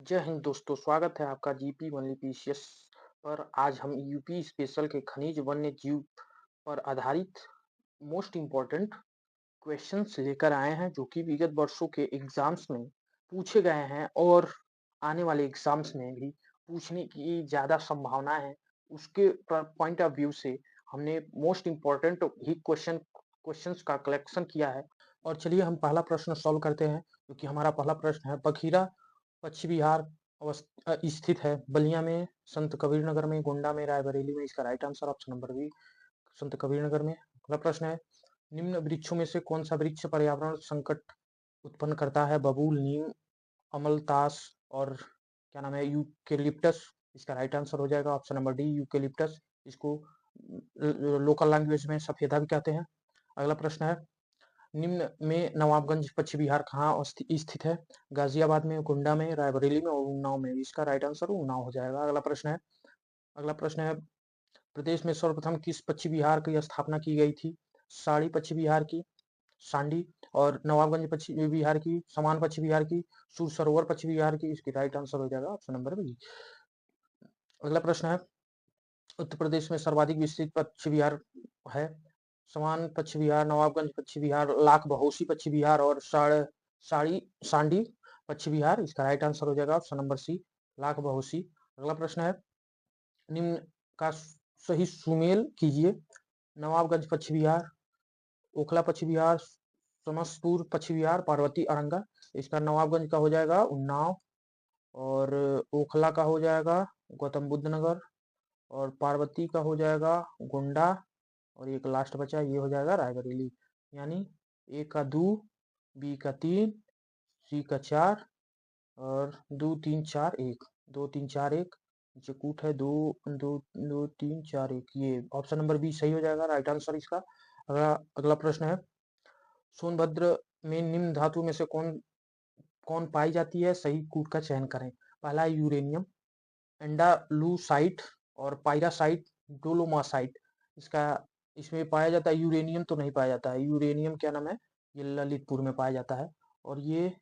जय हिंद दोस्तों, स्वागत है आपका जीपी वनली पीसीएस पर। आज हम यूपी स्पेशल के खनिज वन्य जीव पर आधारित मोस्ट इम्पोर्टेंट क्वेश्चंस लेकर आए हैं, जो कि विगत वर्षों के एग्जाम्स में पूछे गए हैं और आने वाले एग्जाम्स में भी पूछने की ज़्यादा संभावना है। उसके पॉइंट ऑफ व्यू से हमने मोस्ट इम्पोर्टेंट ही क्वेश्चंस का कलेक्शन किया है। और चलिए हम पहला प्रश्न सॉल्व करते हैं, क्योंकि हमारा पहला प्रश्न है बखीरा पश्चिम बिहार स्थित है। बलिया में, संत कबीर नगर में, गोंडा में, रायबरेली में। इसका right answer option number B, Sant Kabir नगर में। अगला प्रश्न है, निम्न वृक्षों में से कौन सा वृक्ष पर्यावरण संकट उत्पन्न करता है? बबूल, नीम, अमलतास और क्या नाम है, यूकेलिप्टस। इसका राइट आंसर हो जाएगा ऑप्शन नंबर डी, यूकेलिप्टस। इसको लोकल लैंग्वेज में सफेदा भी कहते हैं। अगला प्रश्न है, निम्न में नवाबगंज पश्चिम बिहार कहाँ स्थित है? गाजियाबाद में, गोंडा में, रायबरेली में और उन्नाव में। इसका राइट आंसर उन्नाव हो जाएगा। अगला प्रश्न है, प्रदेश में सर्वप्रथम किस पश्चिम बिहार की स्थापना की गई थी? साड़ी पश्चिम बिहार की, सांडी और नवाबगंज पश्चिम बिहार की, समान पश्चिम बिहार की, सुर सरोवर पश्चिम बिहार की। इसकी राइट आंसर हो जाएगा ऑप्शन नंबर बी। अगला प्रश्न है, उत्तर प्रदेश में सर्वाधिक विस्तृत पश्चिम बिहार है? समान पश्चिम बिहार, नवाबगंज पश्चिम बिहार, लाख बहोसी पश्चिम बिहार और साड़ी सांडी पश्चिम बिहार। इसका राइट आंसर हो जाएगा option number C, Lakh Bahosi. अगला प्रश्न है, निम्न का सही सुमेल कीजिए। नवाबगंज पश्चिम बिहार, ओखला पश्चिम बिहार, समस्तपुर पश्चिम बिहार, पार्वती अरंगा। इसका नवाबगंज का हो जाएगा उन्नाव और ओखला का हो जाएगा गौतम बुद्ध नगर और पार्वती का हो जाएगा गोंडा और एक लास्ट बचा, ये हो जाएगा रायबरेली। यानी ए का 2, बी का 3, सी का 4 और 2 3 4 1, 2 3 4 1। नीचे कूट है 2 2 2 3 4 1, ये ऑप्शन नंबर बी सही हो जाएगा राइट आंसर इसका। अगला अगला प्रश्न है, सोनभद्र में निम्न धातु में से कौन कौन पाई जाती है? सही कूट का चयन करें। पहला है यूरेनियम, एंडालुसाइट और पायरासाइट, डोलोमासाइट। इसका इसमें पाया जाता है यूरेनियम तो नहीं पाया जाता है। यूरेनियम क्या नाम है, ये ललितपुर में पाया जाता है। और ये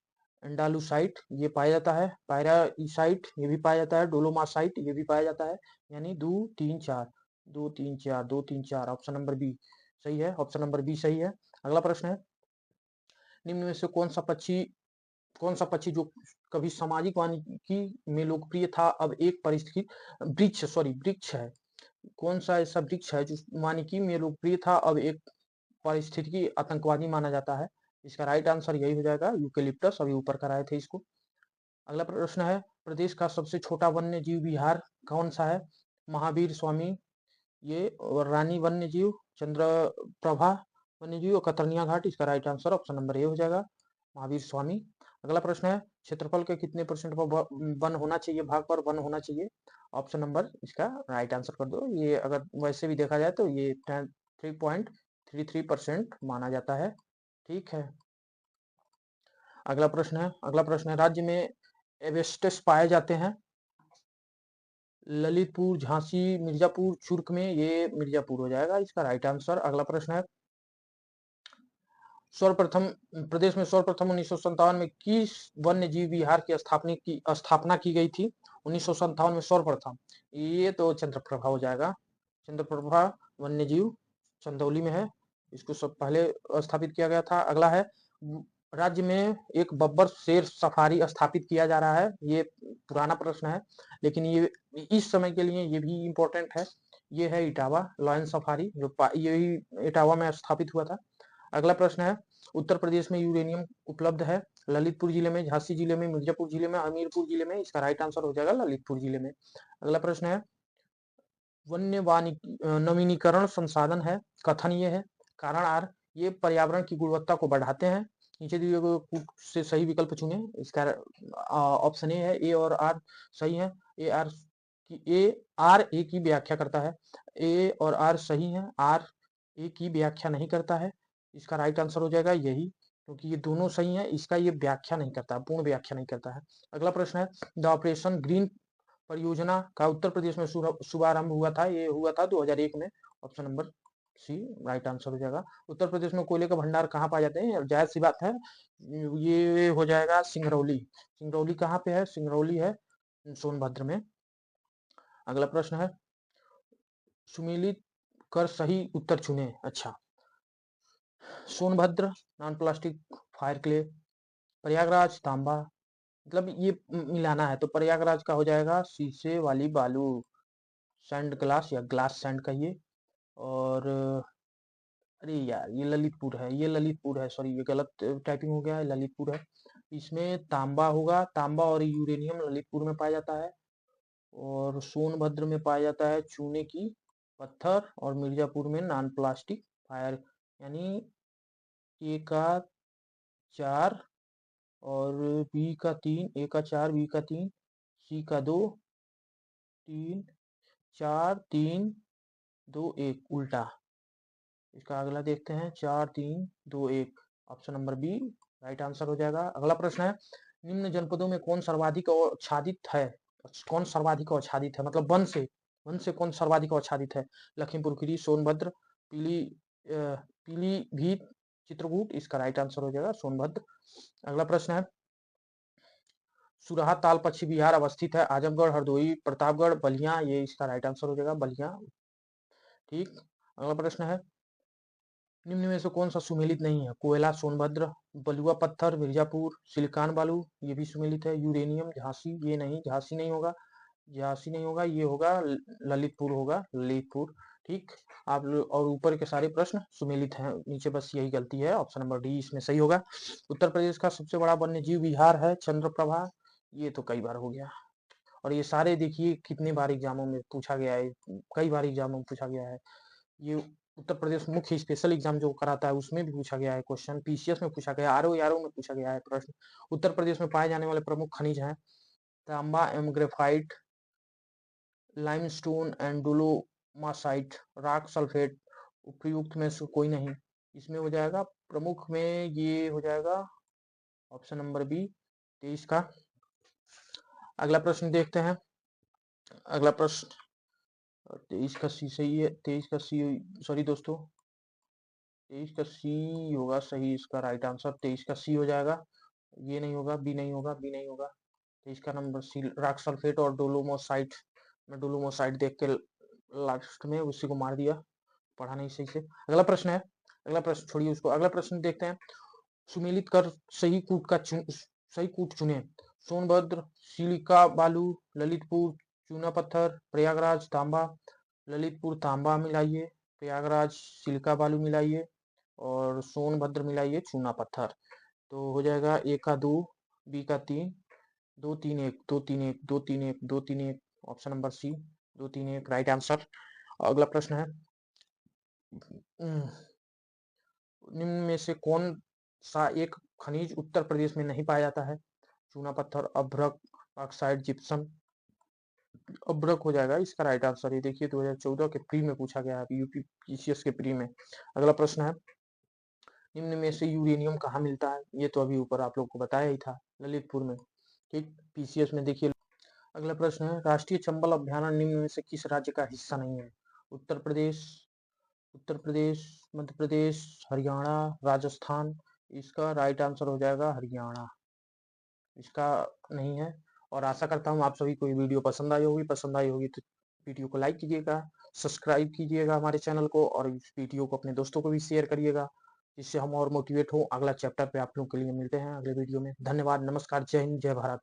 एंडालुसाइट ये पाया जाता है, पायरासाइट ये भी पाया जाता है, डोलोमासाइट ये भी पाया जाता है। यानी 2 3 4, 2 3 4, 2 3 4, ऑप्शन नंबर बी सही है, ऑप्शन नंबर बी सही है। अगला प्रश्न है, निम्न में से कौन सा पक्षी जो कभी सामाजिक वानिकी में लोकप्रिय था अब एक परिस्थिति वृक्ष है? कौन सा ऐसा वृक्ष है जो वानिकी में लोकप्रिय था अब एक पारिस्थितिकी आतंकवादी माना जाता है? इसका राइट आंसर यही हो जाएगा, यूकेलिप्टस। अभी ऊपर कराए थे इसको। अगला प्रश्न है, प्रदेश का सबसे छोटा वन्य जीव विहार कौन सा है? महावीर स्वामी ये और रानी वन्य जीव, चंद्रप्रभा वन्य जीव और कतरनिया घाट। इसका right answer option number A हो जाएगा, महावीर स्वामी। अगला प्रश्न है, क्षेत्रफल के कितने परसेंट पर वन होना चाहिए, भाग पर वन होना चाहिए? ऑप्शन नंबर इसका राइट आंसर कर दो। ये अगर वैसे भी देखा जाए तो ये 3.33% माना जाता है। ठीक है। अगला प्रश्न है, राज्य में एवेस्टस पाए जाते हैं? ललितपुर, झांसी, मिर्जापुर, चुर्क में। ये मिर्जापुर हो जाएगा इसका राइट आंसर। अगला प्रश्न है, सर्वप्रथम प्रदेश में सर्वप्रथम 1957 में किस वन्य जीव विहार की स्थापना की गई थी? 1957 में सर्वप्रथम, ये तो चंद्रप्रभा हो जाएगा। चंद्रप्रभा वन्य जीव चंदौली में है, इसको सब पहले स्थापित किया गया था। अगला है, राज्य में एक बब्बर शेर सफारी स्थापित किया जा रहा है। ये पुराना प्रश्न है, लेकिन ये इस समय के लिए ये भी इम्पोर्टेंट है। ये है इटावा लॉयन सफारी, जो यही इटावा में स्थापित हुआ था। अगला प्रश्न है, उत्तर प्रदेश में यूरेनियम उपलब्ध है? ललितपुर जिले में, झांसी जिले में, मिर्जापुर जिले में, हमीरपुर जिले में। इसका राइट आंसर हो जाएगा ललितपुर जिले में। अगला प्रश्न है, वन्य नवीनीकरण संसाधन है? कथन ये है, कारण आर, ये पर्यावरण की गुणवत्ता को बढ़ाते हैं। नीचे दिए गए से सही विकल्प चुने। इसका ऑप्शन ए है, ए और आर सही है। ए की व्याख्या करता है, ए और आर सही है, आर ए की व्याख्या नहीं करता है। इसका राइट आंसर हो जाएगा यही, क्योंकि ये दोनों सही है, इसका ये व्याख्या नहीं करता, पूर्ण व्याख्या नहीं करता है। अगला प्रश्न है, द ऑपरेशन ग्रीन परियोजना का उत्तर प्रदेश में शुभारंभ हुआ था? ये हुआ था 2001 में, option number C right answer हो जाएगा। उत्तर प्रदेश में कोयले का भंडार कहाँ पाए जाते हैं? जायज सी बात है, ये हो जाएगा सिंगरौली। सिंगरौली कहाँ पे है? सिंगरौली है सोनभद्र में। अगला प्रश्न है, सुमेलित कर सही उत्तर चुने। अच्छा, Sonbhadra non plastic fire clay, Prayagraj तांबा, मतलब ये मिलाना है तो प्रयागराज का हो जाएगा शीशे वाली बालू, सैंड ग्लास या ग्लास सैंड कहिए। और अरे यार ये ललितपुर है, ये ललितपुर है, सॉरी ये गलत टाइपिंग हो गया है, ललितपुर है। इसमें तांबा होगा, तांबा और यूरेनियम ललितपुर में पाया जाता है। और सोनभद्र में पाया जाता है चूने की पत्थर, और मिर्जापुर में नॉन प्लास्टिक फायर, यानी ए का 4 और बी का 3, ए का 4 बी का 3 सी का 2 3 4 3 2 1 उल्टा। इसका अगला देखते हैं, 4 3 2 1, option number B right answer हो जाएगा। अगला प्रश्न है, निम्न जनपदों में कौन सर्वाधिक आच्छादित है? कौन सर्वाधिक आच्छादित है मतलब वन से कौन सर्वाधिक आच्छादित है? लखीमपुर खीरी, सोनभद्र, पीलीभीत, चित्रकूट। इसका राइट आंसर हो जाएगा सोनभद्र। अगला प्रश्न है, सुरहा ताल पश्चिम बिहार अवस्थित है? आजमगढ़, हरदोई, प्रतापगढ़, बलिया। ये इसका राइट आंसर हो जाएगा बलिया। ठीक। अगला प्रश्न है, निम्न में से कौन सा सुमेलित नहीं है? कोयला सोनभद्र, बलुआ पत्थर मिर्जापुर, सिलिकॉन बालू ये भी सुमेलित है, यूरेनियम झांसी, ये नहीं, झांसी नहीं होगा, झांसी नहीं होगा, ये होगा ललितपुर होगा, ललितपुर। ठीक। आप और ऊपर के सारे प्रश्न सुमेलित हैं, नीचे बस यही गलती है, ऑप्शन नंबर डी इसमें सही होगा। उत्तर प्रदेश का सबसे बड़ा वन्य जीव विहार है चंद्रप्रभा, ये तो कई बार हो गया। और ये सारे देखिए कितने बार एग्जामों में पूछा गया है, कई बार एग्जामों में पूछा गया है। ये उत्तर प्रदेश मुख्य स्पेशल एग्जाम जो कराता है उसमें भी पूछा गया है क्वेश्चन, पीसीएस में पूछा गया है, आरओ में पूछा गया है प्रश्न। उत्तर प्रदेश में पाए जाने वाले प्रमुख खनिज हैं तांबा एवं ग्रेफाइट, लाइमस्टोन एंड डोलोमासाइट, रॉक सल्फेट। उपयुक्त में से कोई नहीं, इसमें हो जाएगा प्रमुख में, ये हो जाएगा ऑप्शन नंबर बी 23 का। अगला प्रश्न देखते हैं। अगला प्रश्न 23 का सी सही है, 23 का सी, सॉरी दोस्तों 23 का सी होगा सही, इसका राइट आंसर 23 का सी हो जाएगा। ये नहीं होगा, बी नहीं होगा, बी नहीं होगा। 23 का नंबर सी रॉक सल्फेट और डोलोमोसाइट। मैं डोलोमोसाइट देख के लास्ट में उसी को मार दिया, पढ़ा नहीं सही से। अगला प्रश्न है, अगला प्रश्न छोड़िए उसको, अगला प्रश्न देखते हैं। सुमेलित कर सही कूट का सही कूट चुने। सोनभद्र सिलिका बालू, ललितपुर चूना पत्थर, प्रयागराज तांबा। ललितपुर तांबा मिलाइए, प्रयागराज सिलिका बालू मिलाइए, और सोनभद्र मिलाइए चूना पत्थर। तो हो जाएगा ए का 2 बी का 3 2 3 1 2 3 1 2 3 1 2 3 1, option number C 2 3 1 right answer. अगला प्रश्न है, निम्न में से कौन सा एक खनिज उत्तर प्रदेश में नहीं पाया जाता है? चूना पत्थर, अभ्रक, ऑक्साइड, जिप्सम। अभ्रक हो जाएगा इसका राइट आंसर। ये देखिए 2014 के प्री में पूछा गया है, यूपी पीसीएस के प्री में। अगला प्रश्न है, निम्न में से यूरेनियम कहाँ मिलता है? ये तो अभी ऊपर आप लोग को बताया ही था, ललितपुर में। ठीक, पीसीएस में देखिए। अगला प्रश्न है, राष्ट्रीय चंबल अभ्यारण्य निम्न में से किस राज्य का हिस्सा नहीं है? उत्तर प्रदेश, उत्तर प्रदेश, मध्य प्रदेश, हरियाणा, राजस्थान। इसका राइट आंसर हो जाएगा हरियाणा, इसका नहीं है। और आशा करता हूँ आप सभी को ये वीडियो पसंद आई होगी तो वीडियो को लाइक कीजिएगा, सब्सक्राइब कीजिएगा हमारे चैनल को, और इस वीडियो को अपने दोस्तों को भी शेयर करिएगा, जिससे हम और मोटिवेट हो। अगला चैप्टर पे आप लोगों के लिए मिलते हैं अगले वीडियो में। धन्यवाद, नमस्कार, जय हिंद, जय भारत।